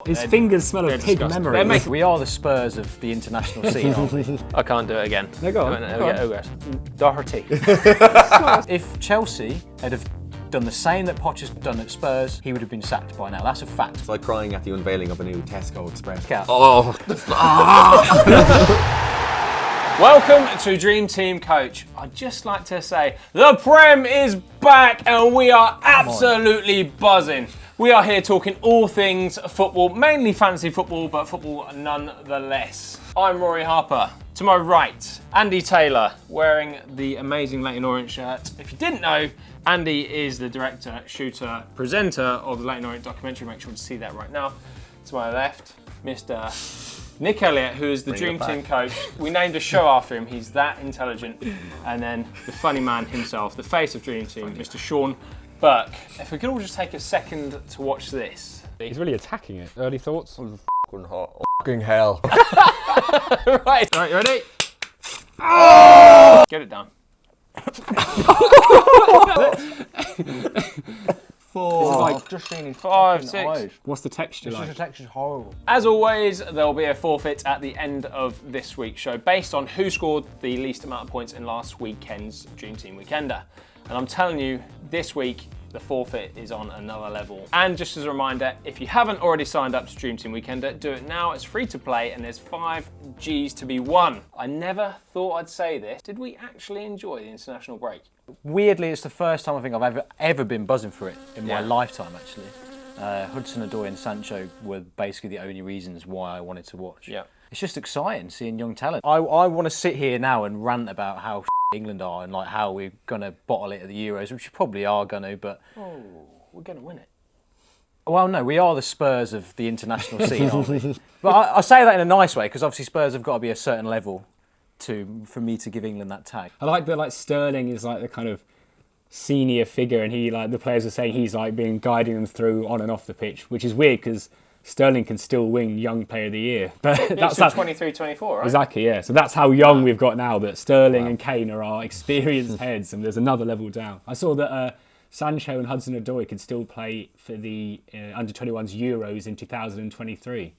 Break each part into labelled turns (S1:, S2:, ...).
S1: His fingers smell of pig memory.
S2: We are the Spurs of the international scene, aren't we?
S3: I can't do it again.
S1: No, go on.
S3: Doherty.
S2: If Chelsea had have done the same that Poch has done at Spurs, he would have been sacked by now. That's a fact.
S4: It's like crying at the unveiling of a new Tesco Express.
S3: Oh. Welcome to Dream Team Coach. I'd just like to say the Prem is back and we are absolutely buzzing. We are here talking all things football, mainly fantasy football, but football nonetheless. I'm Rory Harper. To my right, Andy Taylor, wearing the amazing Leyton Orient shirt. If you didn't know, Andy is the director, shooter, presenter of the Leyton Orient documentary. Make sure to see that right now. To my left, Mr. Nick Elliott, who is the Dream Team Coach. We named a show after him. He's that intelligent. And then the funny man himself, the face of Dream Team, Mr. Sean Burke. If we could all just take a second to watch this.
S1: He's really attacking it. Early thoughts?
S4: Fucking hot. Fucking hell.
S3: Right, you ready? Oh! Get it done.
S4: Just seen
S3: 5, 6.
S1: What's the texture like?
S4: The texture's horrible.
S3: As always, there'll be a forfeit at the end of this week's show based on who scored the least amount of points in last weekend's Dream Team Weekender. And I'm telling you, this week, the forfeit is on another level. And just as a reminder, if you haven't already signed up to Dream Team Weekender, do it now. It's free to play and there's 5 Gs to be won. I never thought I'd say this. Did we actually enjoy the international break?
S2: Weirdly, it's the first time I think I've ever been buzzing for it in my lifetime, actually. HudsonAbey and Sancho were basically the only reasons why I wanted to watch.
S3: Yeah.
S2: It's just exciting seeing young talent. I want to sit here now and rant about how England are and like how we're going to bottle it at the Euros, which we probably are going to, but...
S3: Oh, we're going to win it.
S2: Well, no, we are the Spurs of the international scene, aren't we? But I say that in a nice way, because obviously Spurs have got to be a certain level for me to give England that tag.
S1: I like that Sterling is like the kind of senior figure and he the players are saying he's like being guiding them through on and off the pitch, which is weird because Sterling can still win Young Player of the Year. But
S3: that's 23-24, right?
S1: Exactly, yeah. So that's how young we've got now, that Sterling and Kane are our experienced heads, and there's another level down. I saw that Sancho and HudsonAbey could still play for the under-21s Euros in 2023.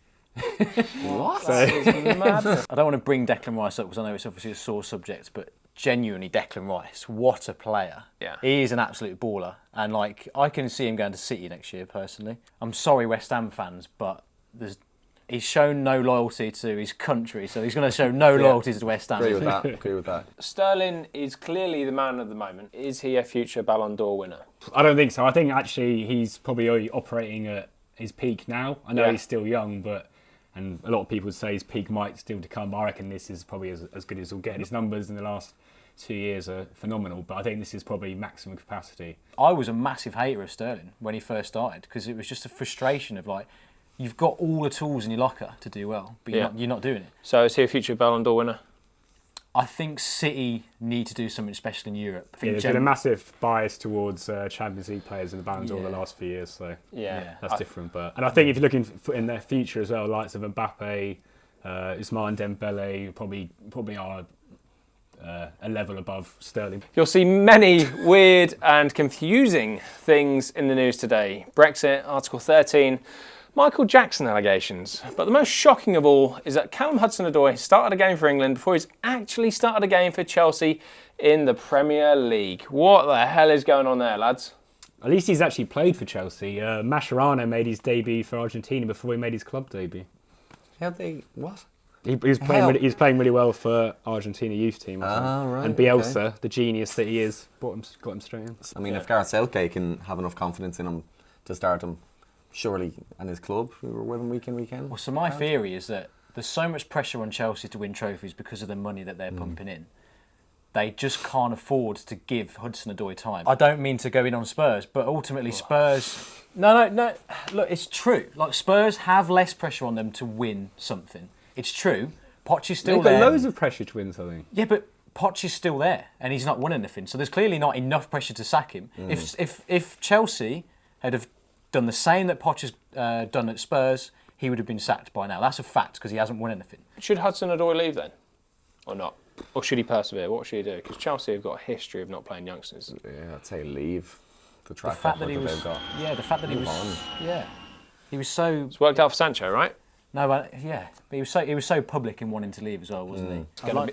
S3: What?
S2: That is mad. I don't want to bring Declan Rice up because I know it's obviously a sore subject, but genuinely Declan Rice, what a player.
S3: Yeah.
S2: He is an absolute baller. And I can see him going to City next year personally. I'm sorry West Ham fans, but he's shown no loyalty to his country, so he's going to show no loyalty to West Ham.
S4: Agree with that.
S3: Sterling is clearly the man of the moment. Is he a future Ballon d'Or winner?
S1: I don't think so. I think actually he's probably operating at his peak now. I know he's still young, and a lot of people say his peak might still to come. I reckon this is probably as good as he'll get. His numbers in the last 2 years are phenomenal, but I think this is probably maximum capacity.
S2: I was a massive hater of Sterling when he first started because it was just a frustration of you've got all the tools in your locker to do well, but you're not doing it.
S3: So is he a future Ballon d'Or winner?
S2: I think City need to do something special in Europe.
S1: There's been a massive bias towards Champions League players in the Ballon d'Or the last few years, so that's different. And I think if you're looking in their future as well, likes of Mbappe, Ousmane Dembele probably are a level above Sterling.
S3: You'll see many weird and confusing things in the news today. Brexit, Article 13, Michael Jackson allegations. But the most shocking of all is that Callum Hudson-Odoi started a game for England before he's actually started a game for Chelsea in the Premier League. What the hell is going on there, lads?
S1: At least he's actually played for Chelsea. Mascherano made his debut for Argentina before he made his club debut.
S4: What?
S1: He's playing really well for Argentina youth team.
S4: Right.
S1: And Bielsa, the genius that he is, got him straight in.
S4: I mean, if Gareth Southgate can have enough confidence in him to start him, surely, and his club, who were with him week in, week in.
S2: Well, so my theory is that there's so much pressure on Chelsea to win trophies because of the money that they're pumping in. They just can't afford to give Hudson-Odoi time. I don't mean to go in on Spurs, but ultimately Spurs... No. Look, it's true. Spurs have less pressure on them to win something. It's true. Poch is still there.
S1: They've got loads of pressure to win something.
S2: Yeah, but Poch is still there, and he's not won anything. So there's clearly not enough pressure to sack him. If Chelsea had have done the same that Poch has done at Spurs, he would have been sacked by now. That's a fact, because he hasn't won anything.
S3: Should Hudson-Odoi leave then? Or not? Or should he persevere? What should he do? Because Chelsea have got a history of not playing youngsters.
S4: Yeah, I'd say leave. The track
S2: fact that he was,
S4: they've got.
S2: yeah, the fact that he was,
S4: on.
S2: yeah. He was so.
S3: It's worked out for Sancho, right?
S2: No, but yeah, but he was so public in wanting to leave as well, wasn't he?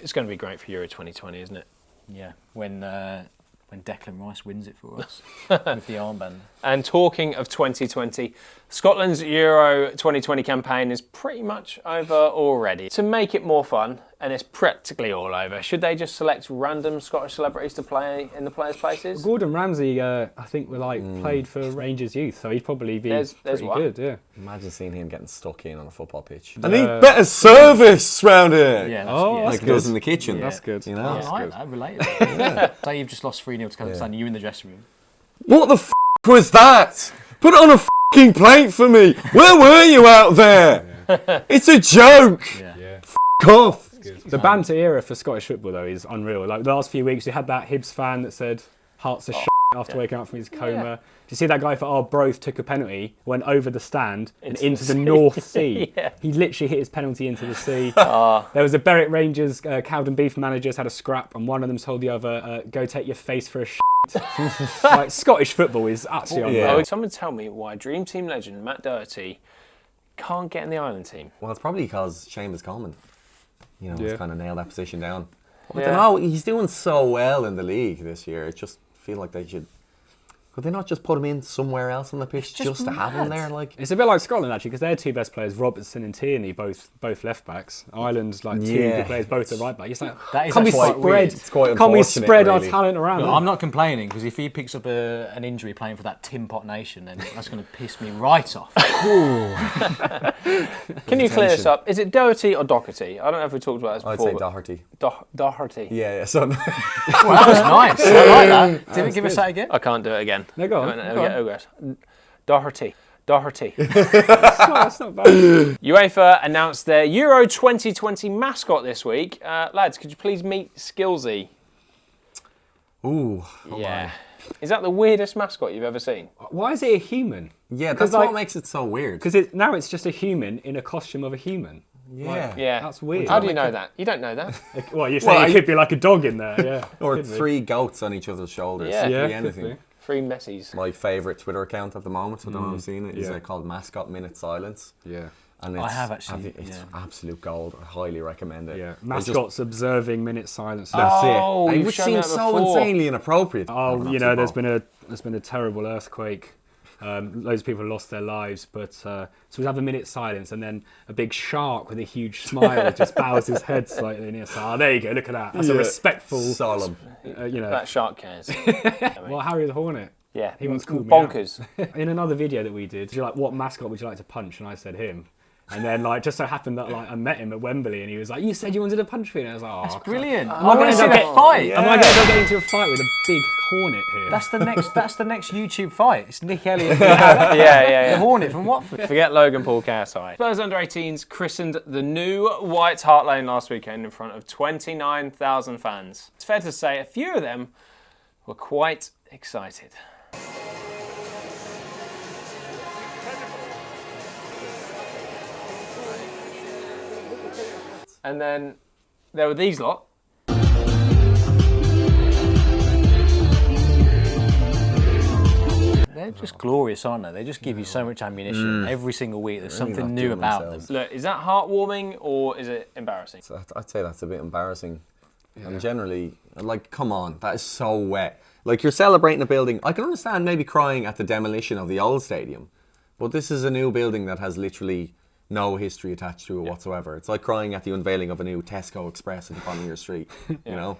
S3: It's going to be great for Euro 2020, isn't it?
S2: Yeah, when Declan Rice wins it for us with the armband.
S3: And talking of 2020, Scotland's Euro 2020 campaign is pretty much over already. To make it more fun, and it's practically all over, should they just select random Scottish celebrities to play in the players' places?
S1: Gordon Ramsay, I think, played for Rangers youth, so he'd probably be pretty good. Yeah.
S4: Imagine seeing him getting stuck in on a football pitch.
S1: I need
S4: better service round here.
S2: Yeah,
S4: like it does in the kitchen.
S1: That's good.
S4: You know,
S2: I like that. Relatable. Say you've just lost 3-0 to Kazakhstan, you in the dressing room.
S4: what the was that? Put it on a fucking plate for me. Where were you out there? It's a joke.
S2: Yeah.
S4: Off.
S1: The banter era for Scottish football, though, is unreal. Like the last few weeks, you had that Hibs fan that said Hart's a shit after waking up from his coma.
S3: Yeah.
S1: Do you see that guy for Arbroath took a penalty, went over the stand and into the North Sea?
S3: Yeah.
S1: He literally hit his penalty into the sea. There was a Berwick Rangers Cowden Beef managers had a scrap, and one of them told the other, "Go take your face for a shit." Like Scottish football is absolutely unreal.
S3: Someone tell me why Dream Team legend Matt Doherty can't get in the Ireland team.
S4: Well, it's probably because Seamus Coleman, he's kind of nailed that position down. I
S3: Yeah.
S4: don't know. He's doing so well in the league this year. I just feel like they should. Could they not just put him in somewhere else on the pitch just to have him there? Like
S1: It's a bit like Scotland actually, because their two best players, Robertson and Tierney, both left backs. Ireland's like two good players, both at right back. It's like
S2: That is
S1: can't we
S2: actually quite weird.
S4: It's quite
S1: Can't we
S4: unfortunate,
S1: spread our
S4: really.
S1: talent around?
S2: Look, I'm not complaining, because if he picks up an injury playing for that Tin Pot Nation, then that's going to piss me right off.
S3: Can you clear this up? Is it Doherty or Doherty? I don't know if we talked about this
S4: I'd
S3: before.
S4: say Doherty.
S3: Doherty.
S4: Yeah. So
S2: Well, that was nice. I like that. Did it give us that again?
S3: I can't do it again.
S1: No, go on. Go on.
S3: Doherty.
S1: That's not bad.
S3: UEFA announced their Euro 2020 mascot this week. Lads, could you please meet Skillsy?
S4: Ooh.
S3: Yeah. Is that the weirdest mascot you've ever seen?
S1: Why is it a human?
S4: Yeah, that's what makes it so weird.
S1: Because now it's just a human in a costume of a human.
S4: Yeah.
S3: Yeah.
S1: That's weird.
S3: How do you know that? You don't know that.
S1: Well, you're saying it could be like a dog in there, yeah.
S4: Or
S1: Could be.
S4: 3 goats on each other's shoulders.
S3: Yeah.
S4: Could
S1: Yeah,
S4: be
S1: could
S4: anything.
S1: be.
S3: 3 Messies.
S4: My favourite Twitter account at the moment, I don't know if you've seen it, is
S1: Yeah.
S4: called Mascot Minute Silence.
S1: Yeah.
S4: And
S2: I have actually,
S4: It's absolute gold. I highly recommend it.
S1: Yeah.
S4: They just-
S1: Mascots observing minute silence.
S4: That's
S3: Oh,
S4: it.
S3: you've
S4: Which
S3: shown that
S4: seems so
S3: before.
S4: insanely inappropriate.
S1: Oh,
S4: not
S1: you
S4: too
S1: know, there's
S4: bad.
S1: been a terrible earthquake. Loads of people lost their lives, but so we have a minute silence, and then a big shark with a huge smile just bows his head slightly, and it's there you go, look at that. That's a respectful,
S4: solemn.
S3: That shark cares.
S1: Well, Harry the Hornet.
S3: Yeah.
S1: He once called me out.
S3: Bonkers.
S1: In another video that we did, you're like, what mascot would you like to punch? And I said him. And then just so happened that I met him at Wembley, and he was like, you said you wanted to punch me, and I was like, oh,
S2: That's brilliant.
S1: Am I
S2: I want to see that fight.
S1: Am I going to get into a fight with a big hornet here?
S2: That's the next YouTube fight. It's Nick Elliott,
S3: yeah.
S2: the Hornet from Watford.
S3: Forget Logan Paul Carside. Spurs under-18s christened the new White Hart Lane last weekend in front of 29,000 fans. It's fair to say a few of them were quite excited. And then there were these lot.
S2: They're just glorious, aren't they? They just give you so much ammunition. Every single week there's something new about them.
S3: Look, is that heartwarming or is it embarrassing?
S4: So I'd say that's a bit embarrassing. And generally, like, come on, that is so wet. Like, you're celebrating a building. I can understand maybe crying at the demolition of the old stadium, but this is a new building that has literally no history attached to it whatsoever. It's like crying at the unveiling of a new Tesco Express at the bottom of your street. You know,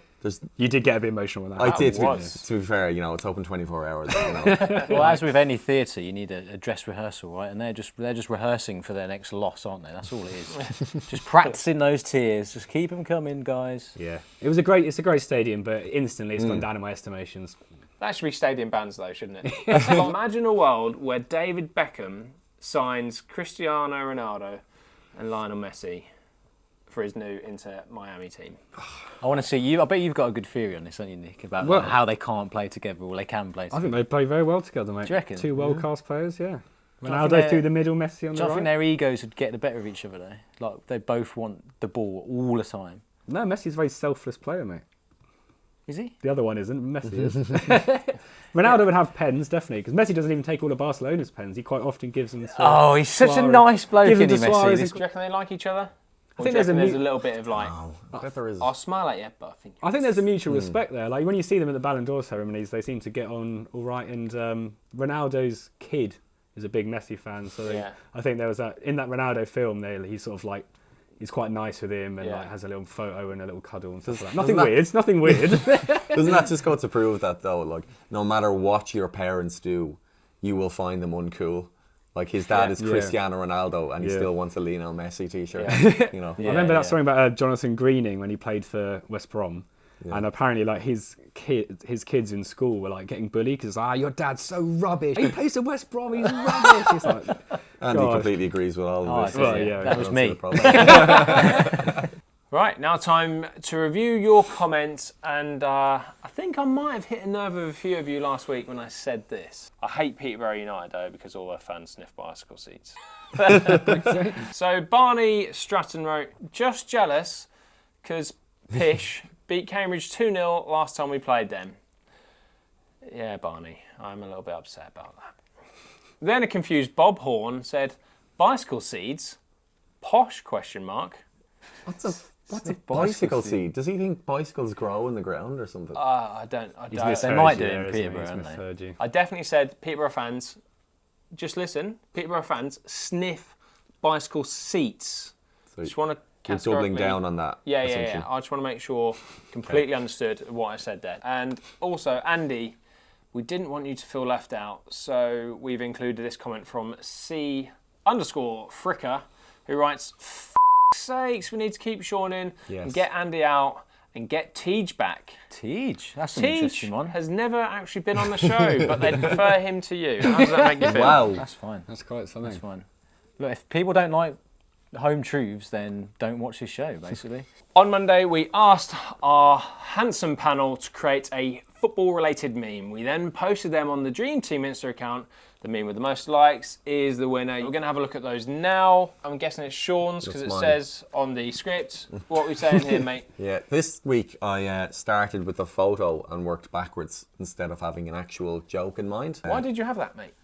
S1: You did get a bit emotional with that.
S4: I did.
S3: was.
S4: To be fair, it's open 24 hours. You know.
S2: Well, as with any theatre, you need a dress rehearsal, right? And they're just rehearsing for their next loss, aren't they? That's all it is. Just practicing those tears. Just keep them coming, guys.
S1: Yeah, it's a great stadium, but instantly it's gone down in my estimations.
S3: That should be stadium bands though, shouldn't it? Imagine a world where David Beckham signs Cristiano Ronaldo and Lionel Messi for his new Inter Miami team.
S2: I want to see you. I bet you've got a good theory on this, don't you, Nick? About
S1: Well-
S2: how they can't play together or they can play
S1: I
S2: together.
S1: think they play very well together, mate.
S2: Do you reckon?
S1: Two world-class players, yeah.
S2: I think
S1: Ronaldo
S2: they're-
S1: through the middle, Messi on
S2: Do
S1: the
S2: you think
S1: right.
S2: their egos would get the better of each other though? Like they both want the ball all the time.
S1: No, Messi's a very selfless player, mate.
S2: Is he?
S1: The other one isn't. Messi is. Ronaldo would have pens, definitely, because Messi doesn't even take all of Barcelona's pens. He quite often gives them to
S2: Oh, he's such a
S1: Suarez.
S2: nice bloke,
S1: Gives
S2: isn't
S1: them
S2: he,
S1: to Suarez
S2: Messi?
S3: Do you reckon they like each other?
S1: I think there's a
S3: little bit of like,
S4: I bet there is.
S3: I'll smile at you, but I think...
S1: I think there's a mutual respect there. Like when you see them at the Ballon d'Or ceremonies, they seem to get on all right. And Ronaldo's kid is a big Messi fan, so I think there was that in that Ronaldo film. He's sort of like he's quite nice with him and like has a little photo and a little cuddle and stuff like that. Nothing weird. Nothing weird.
S4: Doesn't that just go to prove that though? Like no matter what your parents do, you will find them uncool. Like his dad is Cristiano Ronaldo, and he still wants a Lionel Messi T-shirt. You know.
S1: I remember that story about Jonathan Greening when he played for West Brom, and apparently like his kids in school were like getting bullied because your dad's so rubbish. He plays for West Brom. He's rubbish. It's like,
S4: And he completely agrees with all of this.
S1: well, yeah,
S2: that was me.
S3: Right, now time to review your comments, and I think I might have hit a nerve of a few of you last week when I said this. I hate Peterborough United though because all their fans sniff bicycle seats. So Barney Stratton wrote, just jealous because Pish beat Cambridge 2-0 last time we played them. Yeah, Barney, I'm a little bit upset about that. Then a confused Bob Horn said, bicycle seeds? Posh, question mark.
S4: What's a bicycle seed? Does he think bicycles grow in the ground or something?
S3: I don't.
S2: They might do it in Peterborough, haven't they?
S3: I definitely said Peterborough fans, just listen, Peterborough fans sniff bicycle seats.
S4: So
S3: Just want to
S4: you're doubling down on that assumption.
S3: I just want to make sure completely understood what I said there. And also, Andy, we didn't want you to feel left out, so we've included this comment from C_Fricker, who writes, sakes, we need to keep Sean in and get Andy out and get Tej back.
S2: Tej? That's an interesting one.
S3: Has never actually been on the show, but they'd prefer him to you. How does that make you feel?
S4: Wow.
S2: That's fine.
S1: That's quite something.
S2: That's fine. Look, if people don't like home truths, then don't watch this show, basically.
S3: On Monday, we asked our handsome panel to create a football-related meme. We then posted them on the Dream Team Insta account. The meme with the most likes is the winner. We're going to have a look at those now. I'm guessing it's Sean's because it says on the script. What are we saying here, mate?
S4: Yeah, this week I started with a photo and worked backwards instead of having an actual joke in mind.
S3: Why did you have that, mate?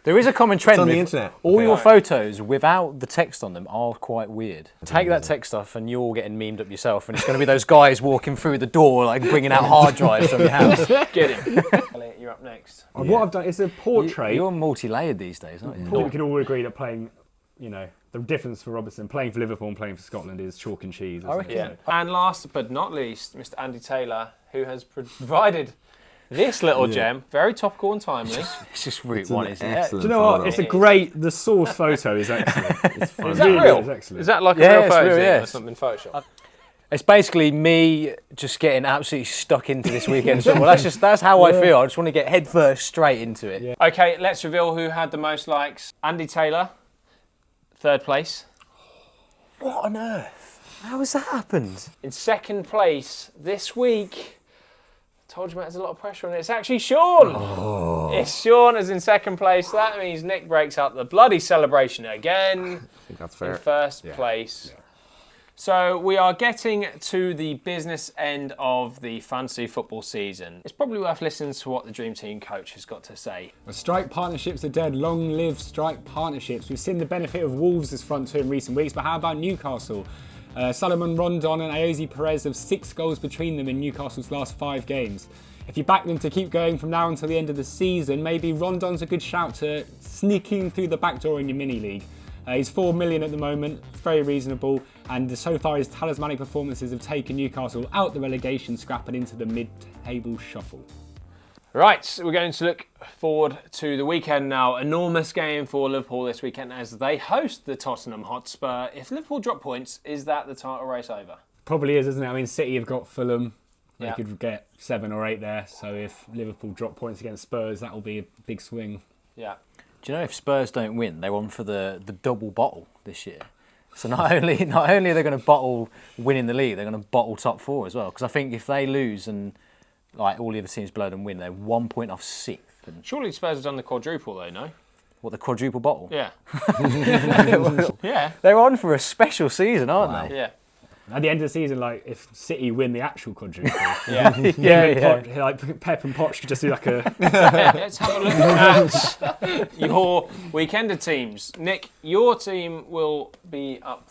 S2: There is a common trend
S4: on
S2: with
S4: the internet.
S2: all your photos without the text on them are quite weird. Take that text off and you're getting memed up yourself, and it's going to be those guys walking through the door like bringing out hard drives from your house.
S3: Get him. Elliot, you're up next.
S1: What I've done is a portrait.
S2: You're multi-layered these days, aren't you?
S1: We can all agree that playing, the difference for Robertson, playing for Liverpool and playing for Scotland is chalk and cheese. Isn't it?
S3: Yeah. And last but not least, Mr. Andy Taylor, who has provided this little gem, very topical and timely.
S2: It's just Route 1, isn't it?
S4: Excellent
S1: Do you know what?
S4: photo.
S1: It's a great. The source photo is excellent. It's fun.
S3: Is that
S1: Really
S3: real?
S1: is excellent.
S3: Is that like
S2: Yeah,
S3: a real
S2: it's
S3: photo
S2: real, yeah.
S3: or something Photoshop?
S2: It's basically me just getting absolutely stuck into this weekend football. That's how I feel. I just want to get head first straight into it.
S1: Yeah.
S3: Okay, let's reveal who had the most likes. Andy Taylor, 3rd place.
S2: What on earth? How has that happened?
S3: In 2nd place this week, I told you there's a lot of pressure on it. It's actually Sean. It's Sean is in 2nd place. So that means Nick breaks out the bloody celebration again.
S4: I think that's fair.
S3: In 1st place. Yeah. So we are getting to the business end of the fantasy football season. It's probably worth listening to what the Dream Team coach has got to say.
S1: Well, strike partnerships are dead. Long live strike partnerships. We've seen the benefit of Wolves' front two in recent weeks, but how about Newcastle? Solomon Rondon and Ayoze Perez have 6 goals between them in Newcastle's last 5 games. If you back them to keep going from now until the end of the season, maybe Rondon's a good shout to sneaking through the back door in your mini-league. He's 4 million at the moment, very reasonable, and so far his talismanic performances have taken Newcastle out the relegation scrap and into the mid-table shuffle.
S3: Right, so we're going to look forward to the weekend now. Enormous game for Liverpool this weekend as they host the Tottenham Hotspur. If Liverpool drop points, is that the title race over?
S1: Probably is, isn't it? I mean, City have got Fulham. They
S3: Yeah.
S1: could get 7 or 8 there, so if Liverpool drop points against Spurs, that will be a big swing.
S3: Yeah.
S2: Do you know if Spurs don't win, they're on for the double bottle this year. So not only are they going to bottle winning the league, they're going to bottle top 4 as well. Because I think if they lose and like all the other teams below them win, they're 1 point off 6th. And
S3: Surely Spurs have done the quadruple though, no?
S2: what, the quadruple bottle?
S3: Yeah. Yeah.
S2: They're on for a special season, aren't they?
S3: Yeah.
S1: At the end of the season, like if City win the actual quadruple, like Pep and Poch could just do like a.
S3: Let's have a look at your weekender teams. Nick, your team will be up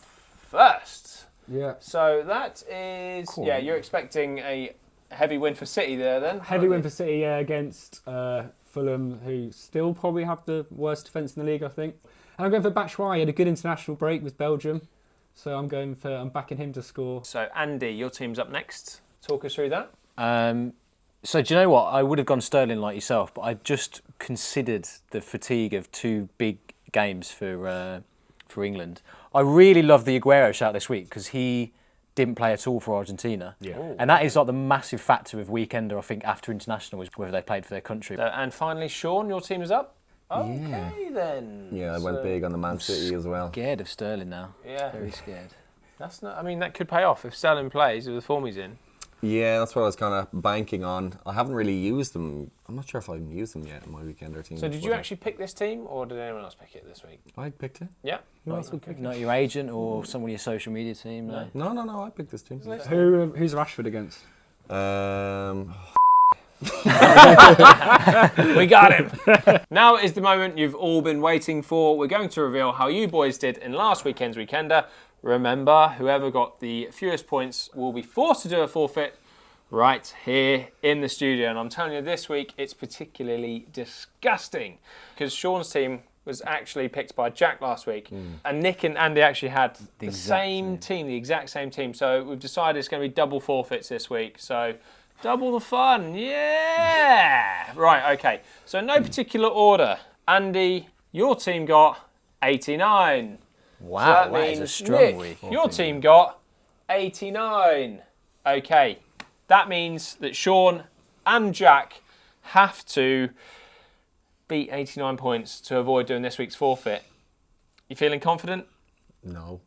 S3: first.
S1: Yeah.
S3: So that is
S1: Cool.
S3: yeah. You're expecting a heavy win for City there, then?
S1: Heavy win for City against Fulham, who still probably have the worst defence in the league, I think. And I'm going for Batshuayi. He had a good international break with Belgium. So I'm backing him to score.
S3: So Andy, your team's up next. Talk us through that.
S2: So do you know what? I would have gone Sterling like yourself, but I just considered the fatigue of 2 big games for England. I really love the Aguero shout this week because he didn't play at all for Argentina.
S1: Yeah.
S2: And that is like the massive factor of weekender, I think, after international is whether they played for their country.
S3: And finally, Sean, your team is up. Okay, then.
S4: Yeah, I went big on the Man City as well.
S2: Scared of Sterling now.
S3: Yeah.
S2: Very scared.
S3: That's not. I mean, that could pay off if Sterling plays with the form he's in.
S4: Yeah, that's what I was kind of banking on. I haven't really used them. I'm not sure if I've used them yet in my weekender team.
S3: So did you actually pick this team, or did anyone else pick it this week?
S4: I picked it.
S3: Yeah.
S2: Not your agent or someone on your social media team? No.
S4: No, I picked this team.
S1: Who's Rashford against?
S3: We got him. Now is the moment you've all been waiting for. We're going to reveal how you boys did in last weekend's weekender. Remember, whoever got the fewest points will be forced to do a forfeit right here in the studio. And I'm telling you, this week it's particularly disgusting because Sean's team was actually picked by Jack last week, and Nick and Andy actually had the exact same team. So we've decided it's going to be double forfeits this week. So double the fun, yeah! Right, okay. So no particular order. Andy, your team got 89.
S2: Wow,
S3: So
S2: that is a
S3: means
S2: strong
S3: Nick,
S2: week.
S3: your team got 89. Okay, that means that Sean and Jack have to beat 89 points to avoid doing this week's forfeit. You feeling confident?
S4: No.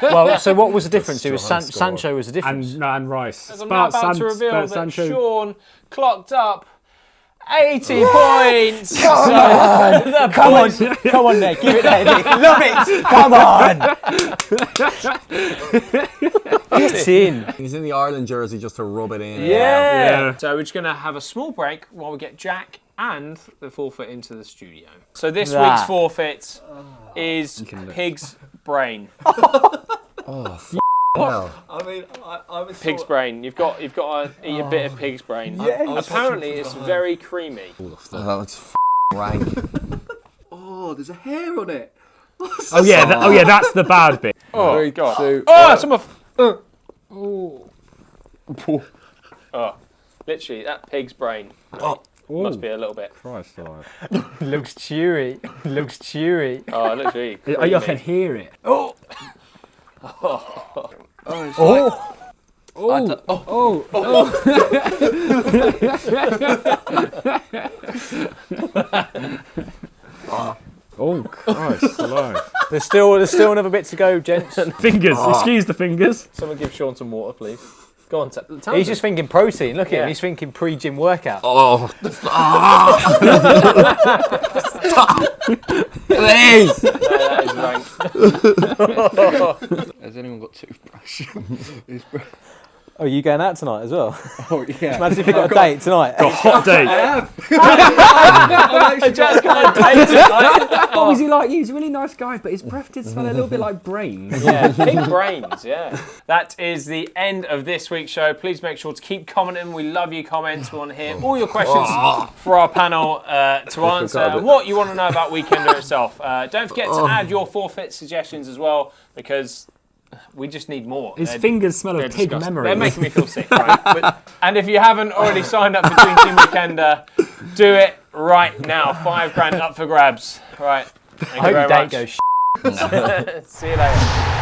S2: Well, so what was the difference? It was
S4: Strong score.
S2: Sancho was the difference.
S1: And Rice.
S3: As I'm now about to reveal that
S1: Sancho.
S3: Sean clocked up 80 points.
S2: Come on, Nick, give it there, Nick. Love it. Come on. Get in.
S4: He's in the Ireland jersey just to rub it in.
S3: Yeah. So we're just going to have a small break while we get Jack and the forfeit into the studio. So this week's forfeit is pig's brain.
S4: Well,
S5: I mean, I was
S3: Pig's brain. You've got to eat a bit of pig's brain. Apparently, it's very creamy.
S4: it's rank.
S5: Oh, there's a hair on it.
S1: Oh yeah, that's the bad bit.
S3: Oh God!
S5: So,
S3: Literally, that pig's brain must be a little bit.
S1: Christ alive.
S2: Looks chewy. Looks chewy.
S3: Oh, it looks really
S1: Oh, you can
S3: creamy.
S1: hear it. Oh, Christ alive.
S2: There's still another bit to go, gents.
S1: Fingers, excuse the fingers.
S3: Someone give Sean some water, please. Go on, tell
S2: He's
S3: him.
S2: just thinking protein. Look at
S3: Yeah.
S2: him. He's thinking pre-gym workout.
S4: Please!
S3: That is rank.
S5: has anyone got toothbrush?
S2: Oh, you going out tonight as well?
S5: Oh yeah.
S2: Imagine if you got a date tonight.
S1: Hot date.
S3: Jack's got a date tonight.
S1: What was he like? He's a really nice guy, but his breath did smell a little bit like brains.
S3: Yeah, pig brains, yeah. That is the end of this week's show. Please make sure to keep commenting. We love your comments. We want to hear all your questions for our panel to answer and what you want to know about Weekender itself. Don't forget to add your forfeit suggestions as well, because we just need more.
S1: His fingers smell
S3: They're
S1: of pig
S3: disgusting.
S1: memories.
S3: They're making me feel sick, right? And if you haven't already signed up for Dream Team Weekender, do it right now. $5 grand up for grabs. Right. Thank you
S2: I hope
S3: very
S2: your
S3: much.
S2: date goes
S3: See you later.